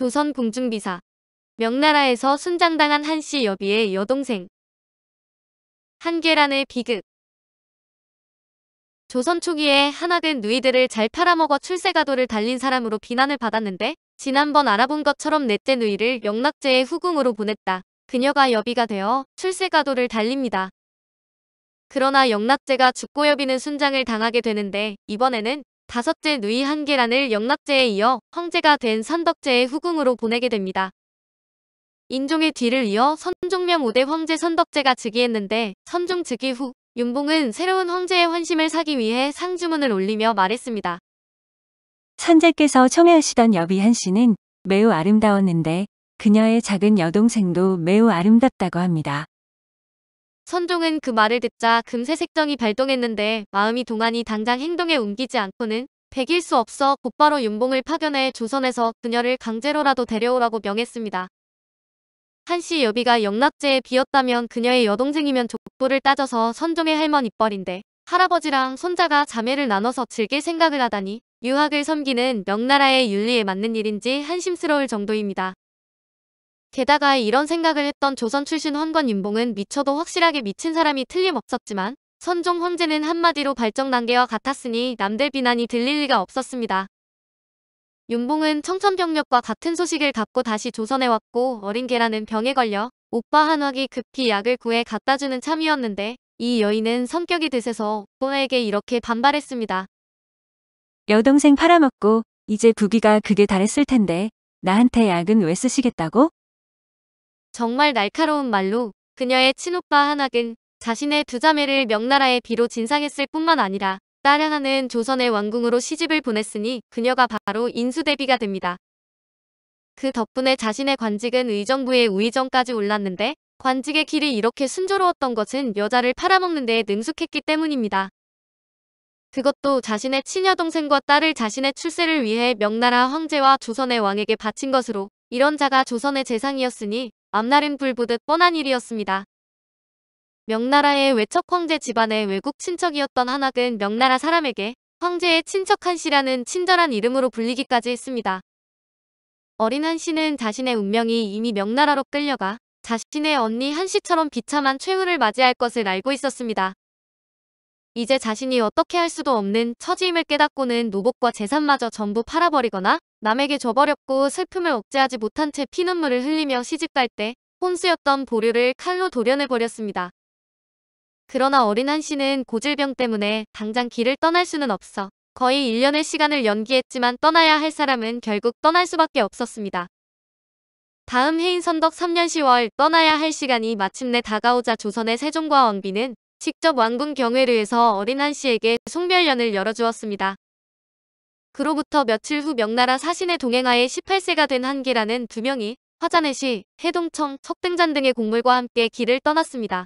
조선 궁중비사. 명나라에서 순장당한 한씨 여비의 여동생. 한계란의 비극. 조선 초기에 한학은 누이들을 잘 팔아먹어 출세가도를 달린 사람으로 비난을 받았는데 지난번 알아본 것처럼 넷째 누이를 영락제의 후궁으로 보냈다. 그녀가 여비가 되어 출세가도를 달립니다. 그러나 영락제가 죽고 여비는 순장을 당하게 되는데 이번에는 다섯째 누이 한계란을 영락제에 이어 황제가 된 선덕제의 후궁으로 보내게 됩니다. 인종의 뒤를 이어 선종명 5대 황제 선덕제가 즉위했는데 선종 즉위 후 윤봉은 새로운 황제의 환심을 사기 위해 상주문을 올리며 말했습니다. 선제께서 청해하시던 여비 한씨는 매우 아름다웠는데 그녀의 작은 여동생도 매우 아름답다고 합니다. 선종은 그 말을 듣자 금세 색정이 발동했는데 마음이 동하니 당장 행동에 옮기지 않고는 백일 수 없어 곧바로 윤봉을 파견해 조선에서 그녀를 강제로라도 데려오라고 명했습니다. 한씨 여비가 영락제에 비었다면 그녀의 여동생이면 족보를 따져서 선종의 할머니뻘인데 할아버지랑 손자가 자매를 나눠서 즐길 생각을 하다니 유학을 섬기는 명나라의 윤리에 맞는 일인지 한심스러울 정도입니다. 게다가 이런 생각을 했던 조선 출신 황건 윤봉은 미쳐도 확실하게 미친 사람이 틀림없었지만 선종 황제는 한마디로 발정 단계와 같았으니 남들 비난이 들릴 리가 없었습니다. 윤봉은 청천벽력과 같은 소식을 갖고 다시 조선에 왔고 어린 계란은 병에 걸려 오빠 한학이 급히 약을 구해 갖다주는 참이었는데 이 여인은 성격이 드세서 오빠에게 이렇게 반발했습니다. 여동생 팔아먹고 이제 부귀가 극에 달했을 텐데 나한테 약은 왜 쓰시겠다고? 정말 날카로운 말로 그녀의 친오빠 한학은 자신의 두 자매를 명나라의 비로 진상했을 뿐만 아니라 딸 하나는 조선의 왕궁으로 시집을 보냈으니 그녀가 바로 인수대비가 됩니다. 그 덕분에 자신의 관직은 의정부의 우의정까지 올랐는데 관직의 길이 이렇게 순조로웠던 것은 여자를 팔아먹는 데에 능숙했기 때문입니다. 그것도 자신의 친여동생과 딸을 자신의 출세를 위해 명나라 황제와 조선의 왕에게 바친 것으로 이런 자가 조선의 재상이었으니 앞날은 불보듯 뻔한 일이었습니다. 명나라의 외척 황제 집안의 외국 친척이었던 한학은 명나라 사람에게 황제의 친척 한씨라는 친절한 이름으로 불리기까지 했습니다. 어린 한씨는 자신의 운명이 이미 명나라로 끌려가 자신의 언니 한씨처럼 비참한 최후를 맞이할 것을 알고 있었습니다. 이제 자신이 어떻게 할 수도 없는 처지임을 깨닫고는 노복과 재산마저 전부 팔아버리거나 남에게 줘버렸고 슬픔을 억제하지 못한 채 피눈물을 흘리며 시집갈 때 혼수였던 보류를 칼로 도려내버렸습니다. 그러나 어린 한씨는 고질병 때문에 당장 길을 떠날 수는 없어 거의 1년의 시간을 연기했지만 떠나야 할 사람은 결국 떠날 수밖에 없었습니다. 다음 해인 선덕 3년 10월 떠나야 할 시간이 마침내 다가오자 조선의 세종과 왕비는 직접 왕궁 경회를 해서 어린 한씨에게 송별연을 열어주었습니다. 그로부터 며칠 후 명나라 사신의 동행하에 18세가 된 한계란은 두 명이 화잔해시, 해동청, 석등잔 등의 곡물과 함께 길을 떠났습니다.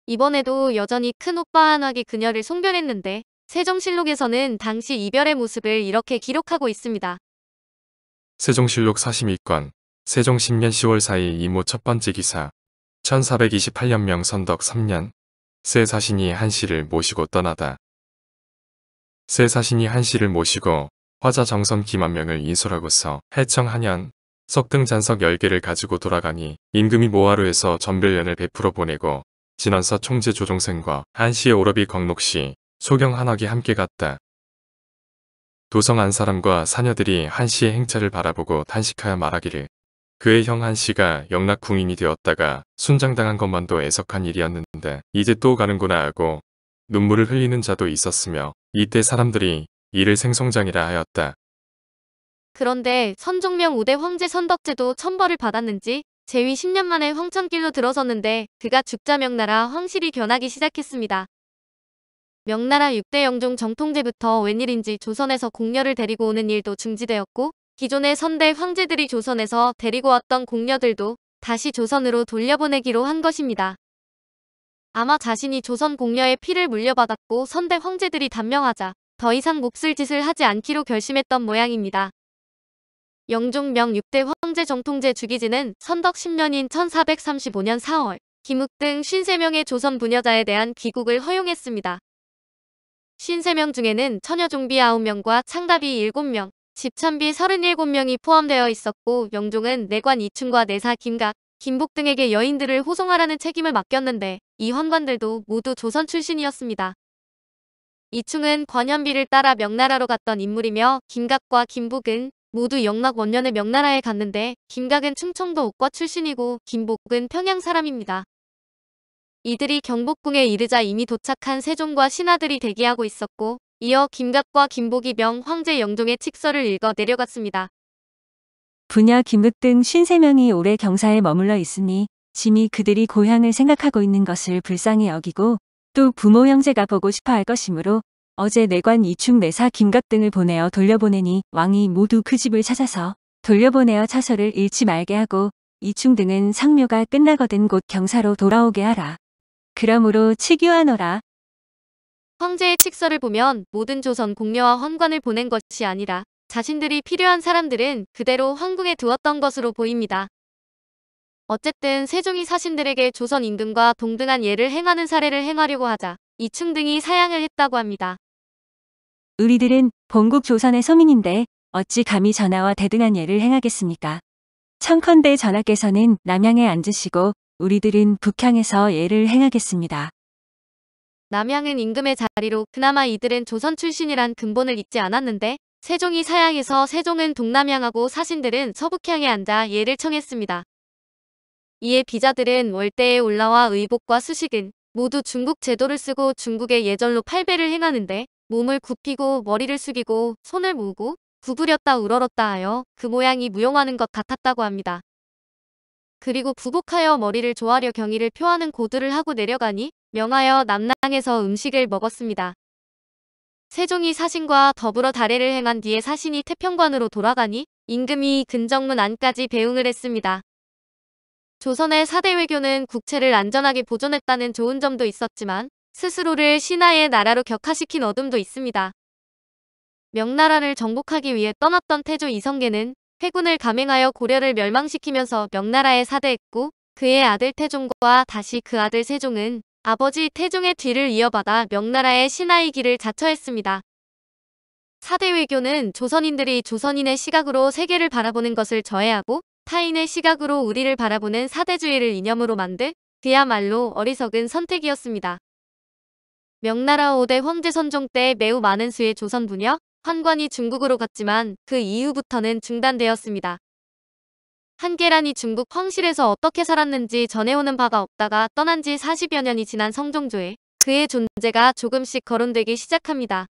이번에도 여전히 큰 오빠 한학이 그녀를 송별했는데 세종실록에서는 당시 이별의 모습을 이렇게 기록하고 있습니다. 세종실록 42권 세종 10년 10월 4일 이모 첫 번째 기사 1428년명 선덕 3년 세 사신이 한씨를 모시고 떠나다. 세 사신이 한씨를 모시고 화자 정선 기만명을 인솔하고서 해청 한연 석등 잔석 10개를 가지고 돌아가니 임금이 모하루에서 전별연을 베풀어 보내고 진원서 총재 조종생과 한씨의 오러비 광록씨, 소경 한학이 함께 갔다. 도성 안사람과 사녀들이 한씨의 행차를 바라보고 탄식하여 말하기를 그의 형 한씨가 영락 궁인이 되었다가 순장당한 것만도 애석한 일이었는데 이제 또 가는구나 하고 눈물을 흘리는 자도 있었으며 이때 사람들이 이를 생송장이라 하였다. 그런데 선종명 5대 황제 선덕제도 천벌을 받았는지 재위 10년 만에 황천길로 들어섰는데 그가 죽자 명나라 황실이 변하기 시작했습니다. 명나라 6대 영종 정통제부터 웬일인지 조선에서 공녀를 데리고 오는 일도 중지되었고 기존의 선대 황제들이 조선에서 데리고 왔던 공녀들도 다시 조선으로 돌려보내기로 한 것입니다. 아마 자신이 조선 공녀의 피를 물려받았고 선대 황제들이 단명하자 더 이상 몹쓸 짓을 하지 않기로 결심했던 모양입니다. 영종명 6대 황제 정통제 주기지는 선덕 10년인 1435년 4월 김욱 등 53명의 조선 부녀자에 대한 귀국을 허용했습니다. 53명 중에는 처녀 종비 9명과 창갑이 7명, 집찬비 37명이 포함되어 있었고 영종은 내관 이충과 내사 김각, 김복 등에게 여인들을 호송하라는 책임을 맡겼는데 이 환관들도 모두 조선 출신이었습니다. 이충은 관현비를 따라 명나라로 갔던 인물이며 김각과 김복은 모두 영락 원년에 명나라에 갔는데 김각은 충청도 옥과 출신이고 김복은 평양 사람입니다. 이들이 경복궁에 이르자 이미 도착한 세종과 신하들이 대기하고 있었고 이어 김각과 김복이 명 황제 영종의 칙서를 읽어 내려갔습니다. 부녀 김극 등 53명이 오래 경사에 머물러 있으니 짐이 그들이 고향을 생각하고 있는 것을 불쌍히 여기고 또 부모 형제가 보고 싶어 할 것이므로 어제 내관 이충 내사 김각 등을 보내어 돌려보내니 왕이 모두 그 집을 찾아서 돌려보내어 처소를 잃지 말게 하고 이충 등은 상묘가 끝나거든 곧 경사로 돌아오게 하라. 그러므로 치교하노라. 황제의 칙서를 보면 모든 조선 공녀와 환관을 보낸 것이 아니라 자신들이 필요한 사람들은 그대로 황궁에 두었던 것으로 보입니다. 어쨌든 세종이 사신들에게 조선 임금과 동등한 예를 행하는 사례를 행하려고 하자 이충 등이 사양을 했다고 합니다. 우리들은 본국 조선의 서민인데 어찌 감히 전하와 대등한 예를 행하겠습니까? 청컨대 전하께서는 남양에 앉으시고 우리들은 북향에서 예를 행하겠습니다. 남양은 임금의 자리로 그나마 이들은 조선 출신이란 근본을 잊지 않았는데 세종이 사양해서 세종은 동남향하고 사신들은 서북향에 앉아 예를 청했습니다. 이에 비자들은 월대에 올라와 의복과 수식은 모두 중국 제도를 쓰고 중국의 예절로 팔배를 행하는데 몸을 굽히고 머리를 숙이고 손을 모으고 구부렸다 우러렀다 하여 그 모양이 무용하는 것 같았다고 합니다. 그리고 부복하여 머리를 조아려 경의를 표하는 고두를 하고 내려가니 명하여 남낭에서 음식을 먹었습니다. 세종이 사신과 더불어 다례를 행한 뒤에 사신이 태평관으로 돌아가니 임금이 근정문 안까지 배웅을 했습니다. 조선의 4대 외교는 국채를 안전하게 보존했다는 좋은 점도 있었지만 스스로를 신하의 나라로 격화시킨 어둠도 있습니다. 명나라를 정복하기 위해 떠났던 태조 이성계는 회군을 감행하여 고려를 멸망시키면서 명나라에 사대했고 그의 아들 태종과 다시 그 아들 세종은 아버지 태종의 뒤를 이어받아 명나라의 신하의 길을 자처했습니다. 4대 외교는 조선인들이 조선인의 시각으로 세계를 바라보는 것을 저해하고 타인의 시각으로 우리를 바라보는 사대주의를 이념으로 만든 그야말로 어리석은 선택이었습니다. 명나라 5대 황제 선종 때 매우 많은 수의 조선 부녀, 환관이 중국으로 갔지만 그 이후부터는 중단되었습니다. 한계란이 중국 황실에서 어떻게 살았는지 전해오는 바가 없다가 떠난 지 40여 년이 지난 성종조에 그의 존재가 조금씩 거론되기 시작합니다.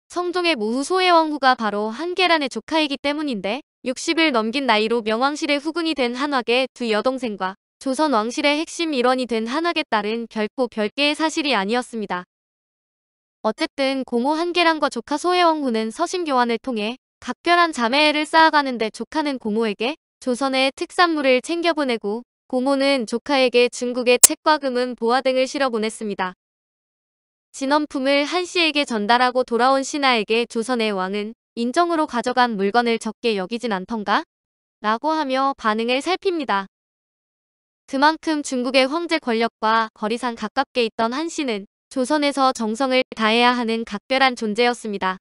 성종의 모후 소해왕후가 바로 한계란의 조카이기 때문인데 60을 넘긴 나이로 명왕실의 후궁이 된 한학의 두 여동생과 조선 왕실의 핵심 일원이 된 한학의 딸은 결코 별개의 사실이 아니었습니다. 어쨌든 고모 한계란과 조카 소해왕후는 서신교환을 통해 각별한 자매애를 쌓아가는데 조카는 고모에게 조선의 특산물을 챙겨보내고 고모는 조카에게 중국의 책과 금은 보화 등을 실어보냈습니다. 진원품을 한씨에게 전달하고 돌아온 신하에게 조선의 왕은 인정으로 가져간 물건을 적게 여기진 않던가? 라고 하며 반응을 살핍니다. 그만큼 중국의 황제 권력과 거리상 가깝게 있던 한씨는 조선에서 정성을 다해야 하는 각별한 존재였습니다.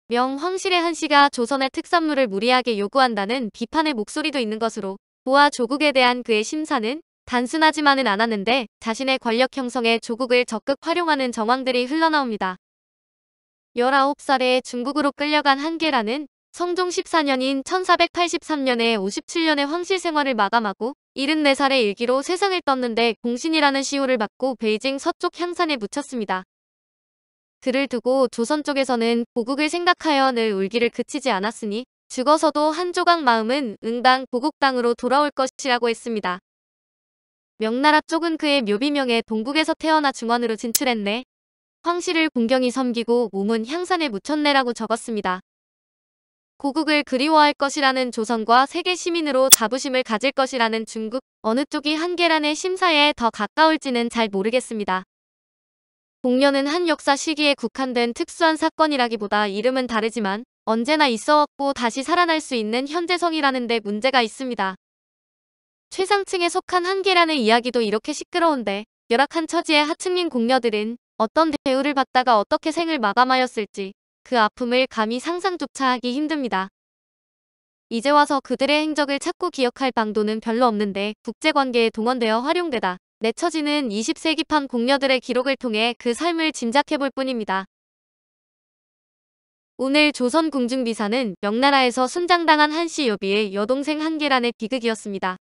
명 황실의 한씨가 조선의 특산물을 무리하게 요구한다는 비판의 목소리도 있는 것으로 보아 조국에 대한 그의 심사는 단순하지만은 않았는데 자신의 권력 형성에 조국을 적극 활용하는 정황들이 흘러나옵니다. 19살에 중국으로 끌려간 한계란은 성종 14년인 1483년에 57년의 황실 생활을 마감하고 74살의 일기로 세상을 떴는데 공신이라는 시호를 받고 베이징 서쪽 향산에 묻혔습니다. 그를 두고 조선 쪽에서는 고국을 생각하여 늘 울기를 그치지 않았으니 죽어서도 한 조각 마음은 응당 고국당으로 돌아올 것이라고 했습니다. 명나라 쪽은 그의 묘비명에 동국에서 태어나 중원으로 진출했네. 황실을 공경히 섬기고 몸은 향산에 묻혔네라고 적었습니다. 고국을 그리워할 것이라는 조선과 세계 시민으로 자부심을 가질 것이라는 중국, 어느 쪽이 한계란의 심사에 더 가까울지는 잘 모르겠습니다. 공려는 한 역사 시기에 국한된 특수한 사건이라기보다 이름은 다르지만 언제나 있어왔고 다시 살아날 수 있는 현재성이라는 데 문제가 있습니다. 최상층에 속한 한계란의 이야기도 이렇게 시끄러운데 열악한 처지의 하층민 공녀들은 어떤 대우를 받다가 어떻게 생을 마감하였을지 그 아픔을 감히 상상조차 하기 힘듭니다. 이제 와서 그들의 행적을 찾고 기억할 방도는 별로 없는데 국제관계에 동원되어 활용되다 내쳐지는 20세기판 공녀들의 기록을 통해 그 삶을 짐작해볼 뿐입니다. 오늘 조선 궁중비사는 명나라에서 순장당한 한씨 여비의 여동생 한계란의 비극이었습니다.